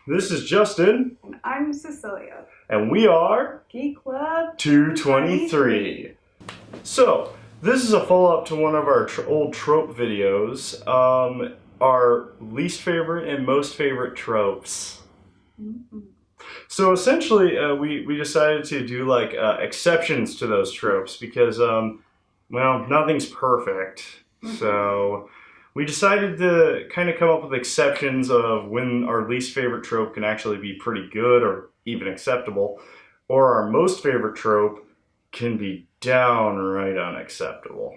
This is Justin. And I'm Cecilia. And we are GeekLove 223. So, this is a follow-up to one of our old trope videos. Our least favorite and most favorite tropes. Mm-hmm. So essentially, we decided to do like exceptions to those tropes because, well, nothing's perfect. So we decided to kind of come up with exceptions of when our least favorite trope can actually be pretty good or even acceptable, or our most favorite trope can be downright unacceptable.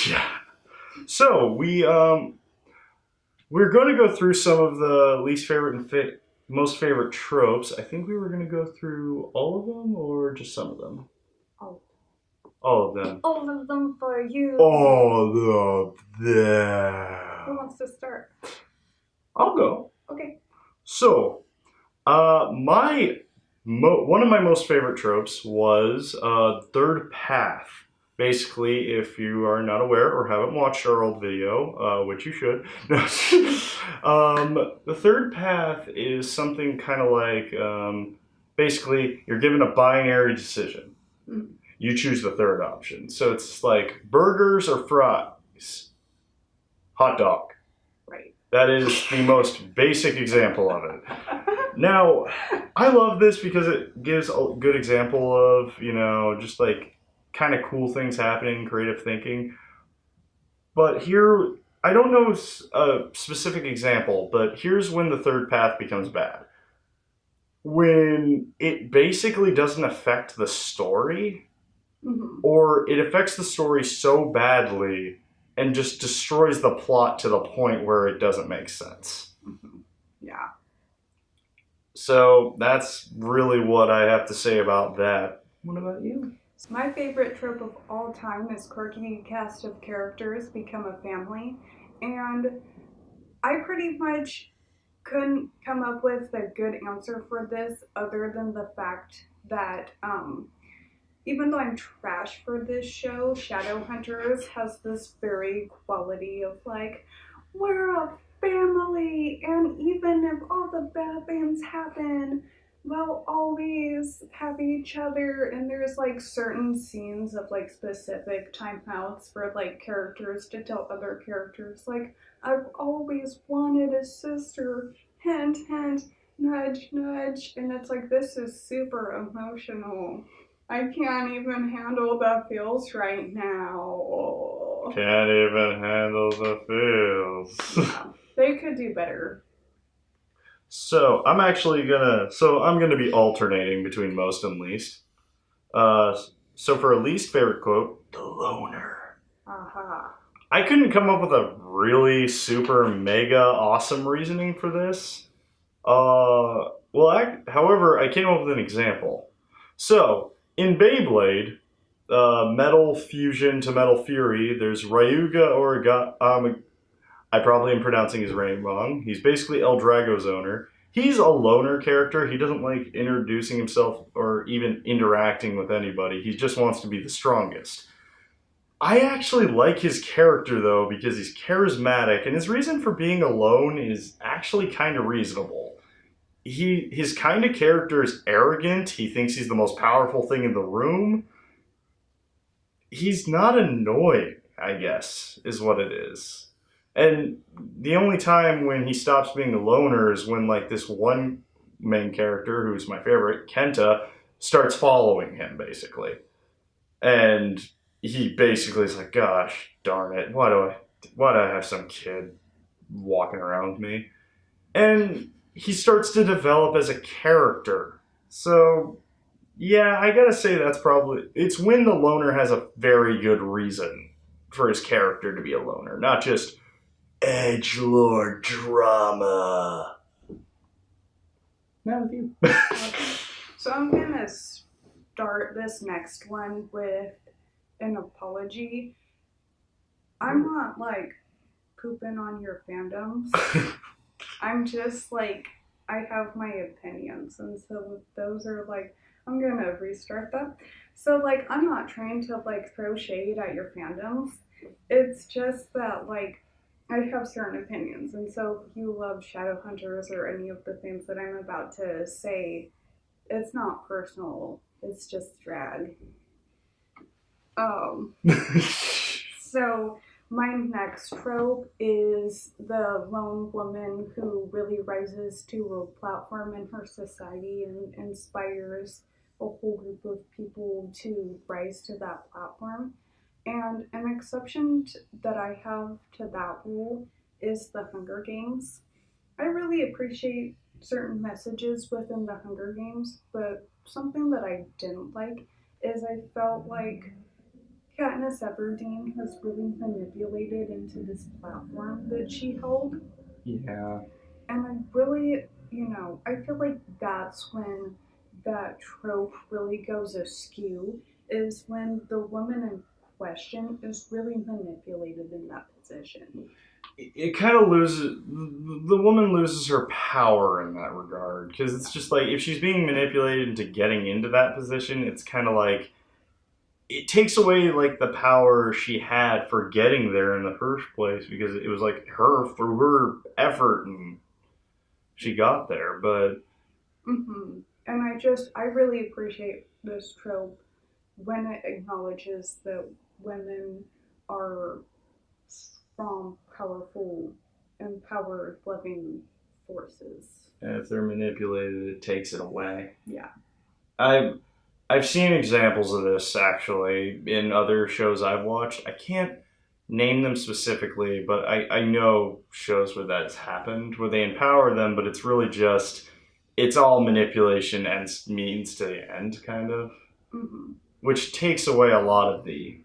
Yeah. So we're going to go through some of the least favorite and most favorite tropes. I think we were going to go through all of them or just some of them? All of them. All of them for you. All of them. Who wants to start? I'll go. Okay. So, one of my most favorite tropes was third path. Basically, if you are not aware or haven't watched our old video, which you should, the third path is something kind of like, basically, you're given a binary decision. Mm-hmm. You choose the third option. So it's like burgers or fries, hot dog. Right. That is the most basic example of it. Now, I love this because it gives a good example of, just like kind of cool things happening, creative thinking. But here, I don't know a specific example, but here's when the third path becomes bad. When it basically doesn't affect the story, mm-hmm. or it affects the story so badly and just destroys the plot to the point where it doesn't make sense. Mm-hmm. Yeah. So that's really what I have to say about that. What about you? My favorite trope of all time is quirky cast of characters become a family, and I pretty much couldn't come up with a good answer for this other than the fact that even though I'm trash for this show, Shadowhunters has this very quality of like, we're a family, and even if all the bad things happen, we'll always have each other. And there's like certain scenes of like specific timeouts for like characters to tell other characters like, I've always wanted a sister, hint hint, nudge nudge. And it's like, this is super emotional. I can't even handle the feels right now. Can't even handle the feels. Yeah, they could do better. So I'm gonna be alternating between most and least. So for a least favorite quote, the loner. Uh-huh. I couldn't come up with a really super mega awesome reasoning for this. However, I came up with an example. So in Beyblade, Metal Fusion to Metal Fury, there's Ryuga Origami. I probably am pronouncing his name wrong. He's basically El Drago's owner. He's a loner character. He doesn't like introducing himself or even interacting with anybody. He just wants to be the strongest. I actually like his character, though, because he's charismatic, and his reason for being alone is actually kind of reasonable. His kind of character is arrogant. He thinks he's the most powerful thing in the room. He's not annoying, I guess, is what it is. And the only time when he stops being a loner is when, like, this one main character, who's my favorite, Kenta, starts following him, basically. And he basically is like, gosh darn it, why do I have some kid walking around with me? And he starts to develop as a character. So, yeah, I gotta say it's when the loner has a very good reason for his character to be a loner, not just edgelord drama. Now with you. So I'm gonna start this next one with an apology. I'm not like pooping on your fandoms. I'm just like, I have my opinions, and so those are like, I'm gonna restart that. So like, I'm not trying to like throw shade at your fandoms. It's just that like, I have certain opinions, and so if you love Shadowhunters or any of the things that I'm about to say, it's not personal. It's just drag. Um, so my next trope is the lone woman who really rises to a platform in her society and inspires a whole group of people to rise to that platform. And an exception that I have to that rule is the Hunger Games. I really appreciate certain messages within the Hunger Games, but something that I didn't like is I felt like Katniss Everdeen was really manipulated into this platform that she held. Yeah. And I really, I feel like that's when that trope really goes askew, is when the woman in question is really manipulated in that position. It kind of loses, the woman loses her power in that regard, because it's just like if she's being manipulated into getting into that position, it's kind of like it takes away like the power she had for getting there in the first place, because it was like her through her effort and she got there. But And I really appreciate this trope when it acknowledges that women are strong, powerful, empowered, loving forces. if they're manipulated, it takes it away. Yeah. I've I've seen examples of this actually in other shows I've watched. I can't name them specifically, but I know shows where that's happened, where they empower them, but it's really just it's all manipulation and means to the end, kind of, Mm-hmm. which takes away a lot of the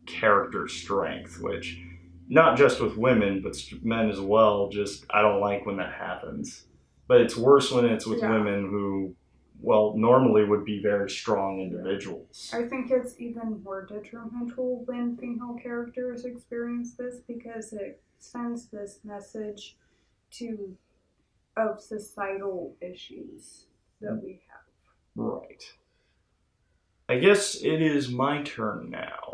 character strength, which not just with women but men as well. Just I don't like when that happens, but it's worse when it's with women who, well, normally would be very strong individuals. I think it's even more detrimental when female characters experience this because it sends this message to of societal issues that we have. Right. I guess it is my turn now.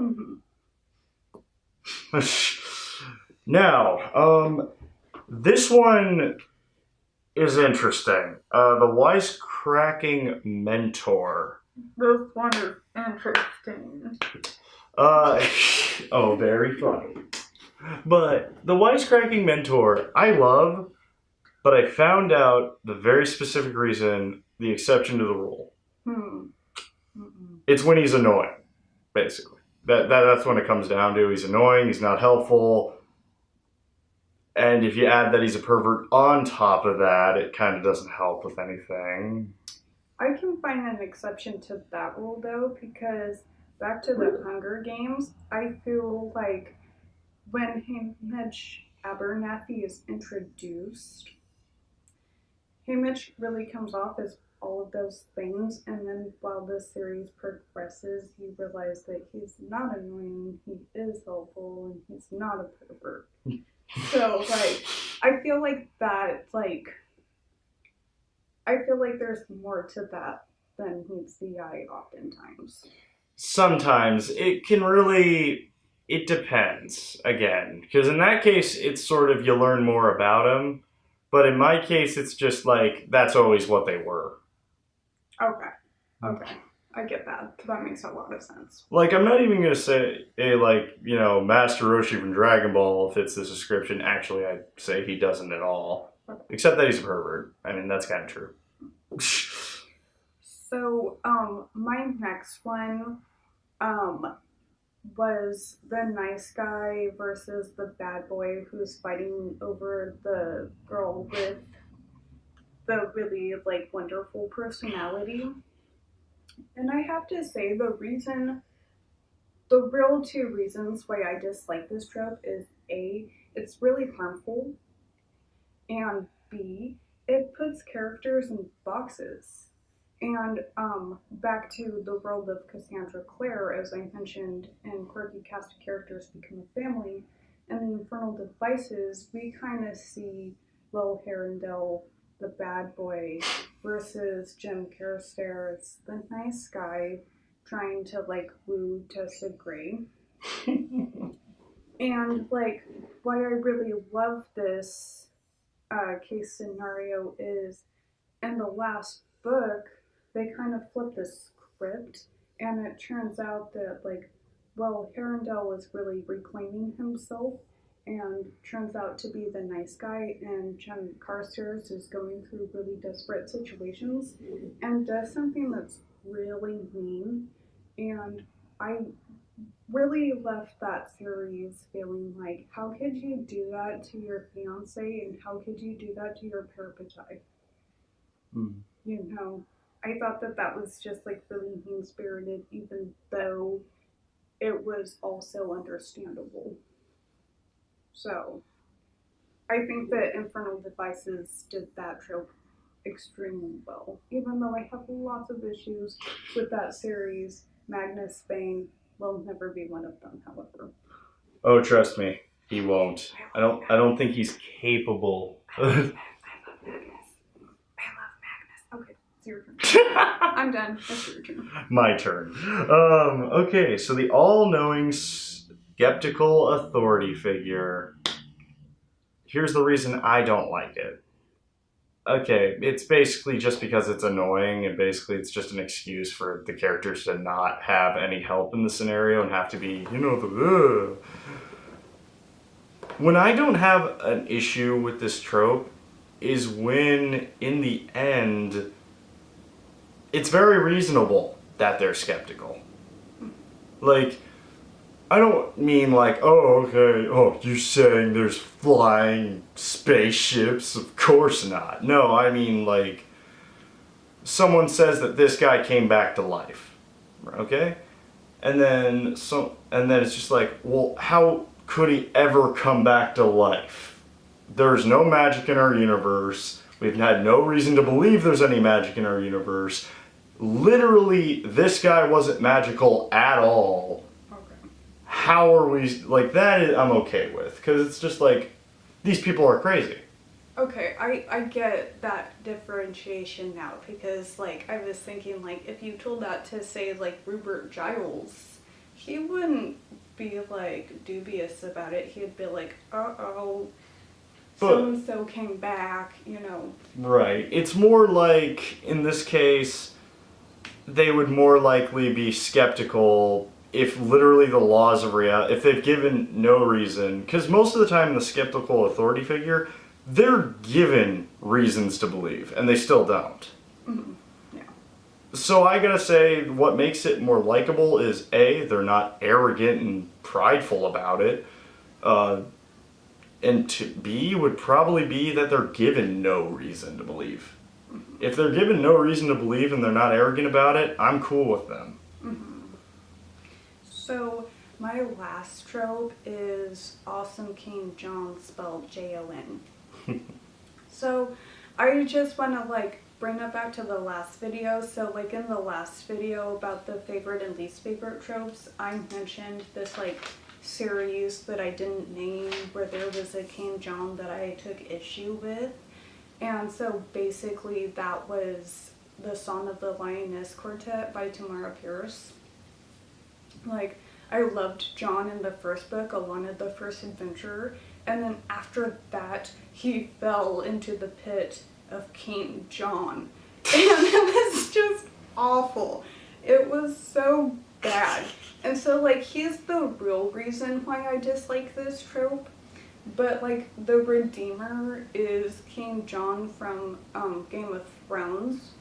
Now, this one is interesting. The wisecracking mentor. This one is interesting. Oh, very funny. But the wisecracking mentor, I love, but I found out the very specific reason, the exception to the rule. It's when he's annoying, basically. That's when it comes down to. He's annoying, he's not helpful. And if you add that he's a pervert on top of that, it kind of doesn't help with anything. I can find an exception to that rule though, because back to the Hunger Games, I feel like when Hamish Abernathy is introduced, Hamish really comes off as all of those things, and then while the series progresses, you realize that he's not annoying, he is helpful, and he's not a pervert. So, like, I feel like there's more to that than meets the eye oftentimes. Sometimes it can really, it depends again, because in that case it's sort of you learn more about them, but in my case it's just like that's always what they were. Okay, I get that. That makes a lot of sense. Like, I'm not even gonna say Master Roshi from Dragon Ball fits this description. Actually, I'd say he doesn't at all, except that he's a pervert. I mean, that's kind of true. So, my next one, was the nice guy versus the bad boy who's fighting over the girl with the really like wonderful personality. And I have to say the real two reasons why I dislike this trope is A, it's really harmful, and B, it puts characters in boxes. And back to the world of Cassandra Clare, as I mentioned, in Quirky Cast of Characters Become a Family, and the Infernal Devices, we kind of see Will Herondale, the bad boy, versus Jim Carstairs, the nice guy, trying to like woo Tessa Gray. And like why I really love this case scenario is in the last book, they kind of flip the script, and it turns out that, like, well, Arendelle was really reclaiming himself and turns out to be the nice guy, and Jen Carstairs is going through really desperate situations and does something that's really mean. And I really left that series feeling like, how could you do that to your fiance, and how could you do that to your parapetite? Mm. You know, I thought that that was just like really mean spirited, even though it was also understandable. So I think that Infernal Devices did that trope extremely well. Even though I have lots of issues with that series, Magnus Bane will never be one of them, however. Oh, trust me, he won't. I don't think he's capable. I love Magnus. I love Magnus. Okay, it's your turn. I'm done. It's your turn. My turn. Okay, so the all-knowing skeptical authority figure. Here's the reason I don't like it. Okay, it's basically just because it's annoying, and basically it's just an excuse for the characters to not have any help in the scenario and have to be, the. When I don't have an issue with this trope is when, in the end, it's very reasonable that they're skeptical. Like, I don't mean like, oh, okay, oh, you're saying there's flying spaceships? Of course not. No, I mean like, someone says that this guy came back to life, okay? And then it's just like, well, how could he ever come back to life? There's no magic in our universe. We've had no reason to believe there's any magic in our universe. Literally, this guy wasn't magical at all. Okay. How are we, like, I'm okay with, because it's just like, these people are crazy. Okay, I get that differentiation now, because like I was thinking, like, if you told that to say like Rupert Giles, he wouldn't be like dubious about it. He'd be like, uh-oh, so and so came back, Right. It's more like, in this case, they would more likely be skeptical if literally the laws of reality, if they've given no reason, because most of the time the skeptical authority figure, they're given reasons to believe, and they still don't. Mm-hmm. Yeah. So I gotta say, what makes it more likable is A, they're not arrogant and prideful about it, and B would probably be that they're given no reason to believe. Mm-hmm. If they're given no reason to believe and they're not arrogant about it, I'm cool with them. Mm-hmm. So my last trope is Awesome King John, spelled Jon. So I just want to like bring it back to the last video. So like in the last video about the favorite and least favorite tropes, I mentioned this like series that I didn't name where there was a King John that I took issue with. And so basically that was the Song of the Lioness Quartet by Tamara Pierce. Like, I loved John in the first book, Alana the First Adventurer, and then after that, he fell into the pit of King John. And it was just awful. It was so bad. And so, like, he's the real reason why I dislike this trope. But, like, the Redeemer is King John from Game of Thrones.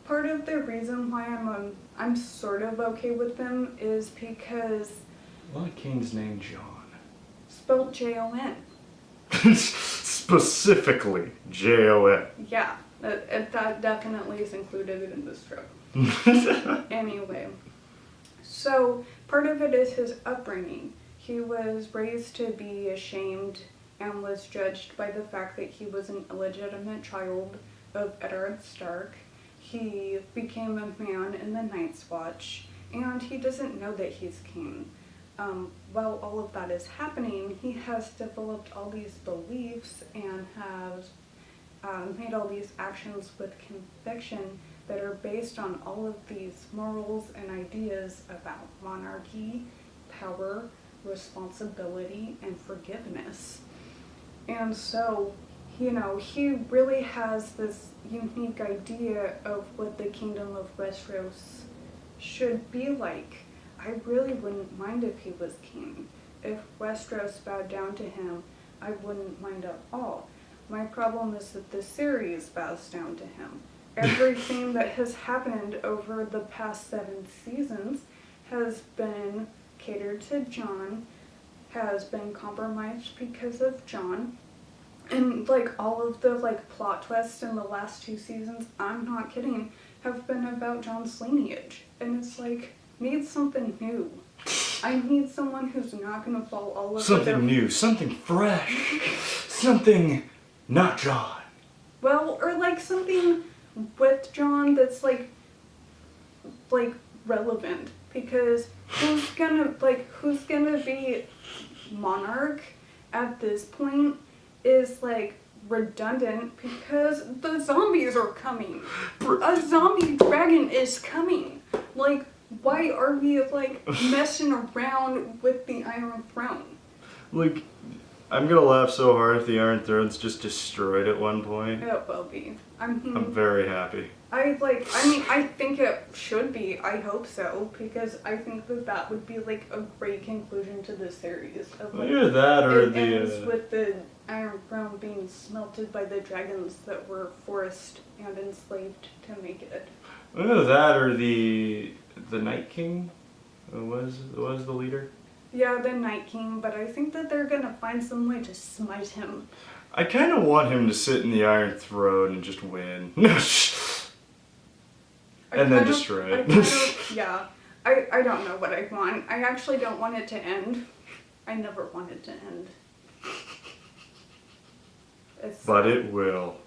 Part of the reason why I'm sort of okay with them is because... What king's name John? Spelled Jon. Specifically, Jon. Yeah, that definitely is included in this trope. Anyway, so part of it is his upbringing. He was raised to be ashamed and was judged by the fact that he was an illegitimate child of Eddard Stark. He became a man in the Night's Watch, and he doesn't know that he's king. While all of that is happening, he has developed all these beliefs and has made all these actions with conviction that are based on all of these morals and ideas about monarchy, power, responsibility, and forgiveness. And so, he really has this unique idea of what the Kingdom of Westeros should be like. I really wouldn't mind if he was king. If Westeros bowed down to him, I wouldn't mind at all. My problem is that the series bows down to him. Everything that has happened over the past 7 seasons has been catered to Jon, has been compromised because of Jon. And all of the plot twists in the last 2 seasons, I'm not kidding, have been about Jon's lineage. And it's need something new. I need someone who's not gonna fall all over Something new, something fresh, something not Jon. Well, or something with Jon that's relevant, because who's gonna be monarch at this point is redundant, because the zombies are coming. A zombie dragon is coming. Why are we messing around with the Iron Throne? I'm gonna laugh so hard if the Iron Throne's just destroyed at one point. It will be. I'm very happy. I think it should be. I hope so, because I think that would be a great conclusion to the series. Either that or it ends with the Iron Throne being smelted by the dragons that were forced and enslaved to make it. Either that or the Night King was the leader. Yeah, the Night King, but I think that they're gonna find some way to smite him. I kind of want him to sit in the Iron Throne and just win. And then destroy it. Yeah. I don't know what I want. I actually don't want it to end. I never want it to end. But it will.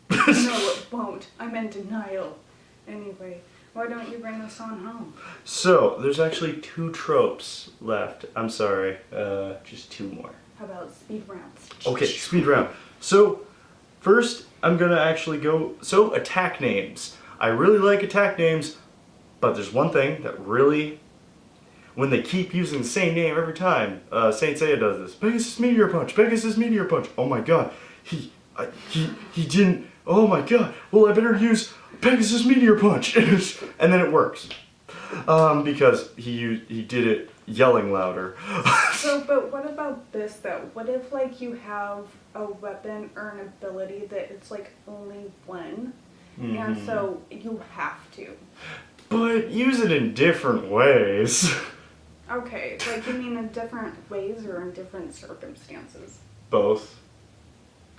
No, it won't. I'm in denial. Anyway, why don't you bring us on home? So, there's actually 2 tropes left. I'm sorry, just 2 more. How about speed rounds? Okay, speed round. So, first, I'm gonna actually go... So, attack names. I really like attack names, but there's one thing that really... When they keep using the same name every time, Saint Seiya does this. Pegasus Meteor Punch! Pegasus Meteor Punch! Oh my god. He didn't... Oh my god. Well, I better use Pegasus Meteor Punch! And then it works. Because he did it yelling louder. So, but what about this though? What if you have a weapon or an ability that it's only one, and so you have to? But use it in different ways. Okay, you mean in different ways or in different circumstances? Both.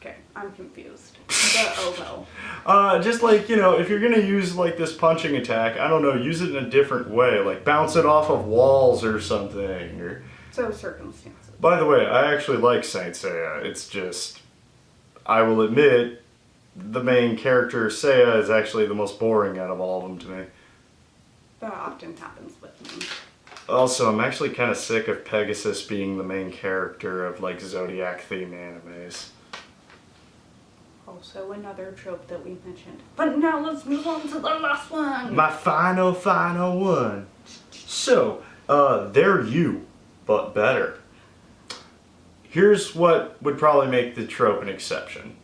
Okay, I'm confused. But oh well. Just if you're gonna use this punching attack, I don't know, use it in a different way, bounce it off of walls or something, or... So circumstances. By the way, I actually like Saint Seiya. It's just, I will admit, the main character Seiya is actually the most boring out of all of them to me. That often happens with me. Also, I'm actually kind of sick of Pegasus being the main character of Zodiac theme animes. Also another trope that we mentioned. But now let's move on to the last one! My final one. So, they're you, but better. Here's what would probably make the trope an exception.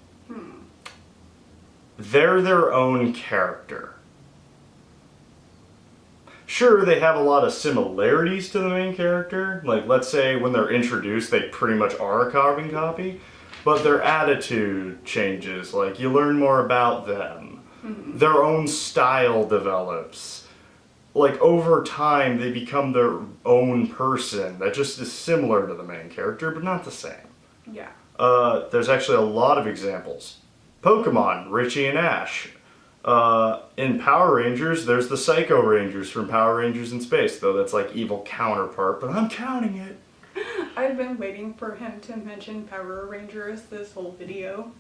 They're their own character. Sure, they have a lot of similarities to the main character. Let's say when they're introduced, they pretty much are a carbon copy. But their attitude changes, you learn more about them. Their own style develops. Over time, they become their own person that just is similar to the main character, but not the same. Yeah. There's actually a lot of examples. Pokemon, Richie and Ash. In Power Rangers, there's the Psycho Rangers from Power Rangers in Space, though that's evil counterpart, but I'm counting it. I've been waiting for him to mention Power Rangers this whole video.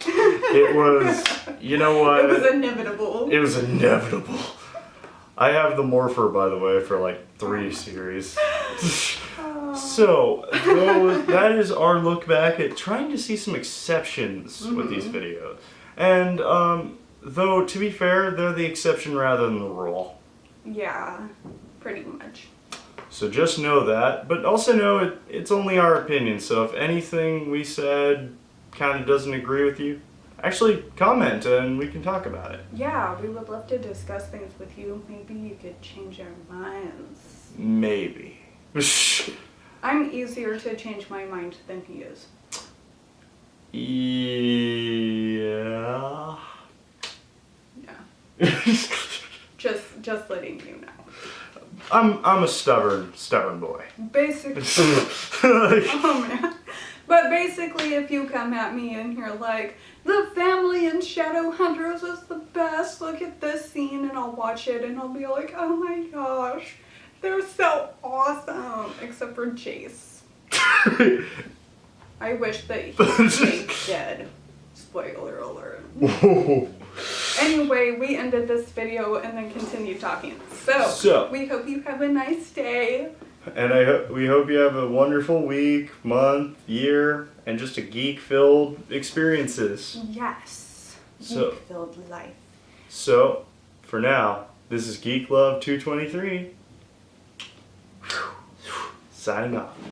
It was, you know what? It was inevitable. It was inevitable. I have the Morpher, by the way, for 3 series. So, that is our look back at trying to see some exceptions with these videos. And, though, to be fair, they're the exception rather than the rule. Yeah, pretty much. So just know that, but also know it's only our opinion, so if anything we said kind of doesn't agree with you, actually comment and we can talk about it. Yeah, we would love to discuss things with you. Maybe you could change our minds. Maybe. I'm easier to change my mind than he is. Yeah. Yeah. Just letting you know. I'm a stubborn boy. Basically, oh man. But basically, if you come at me and you're like, the family in Shadowhunters is the best, look at this scene, and I'll watch it and I'll be like, oh my gosh, they're so awesome, except for Jace. I wish that he stayed dead. Spoiler alert. Anyway, we ended this video and then continued talking. So we hope you have a nice day. And we hope you have a wonderful week, month, year, and just a geek-filled experiences. Yes. So, Geek-filled life. So, for now, this is GeekLove 223. Signing off.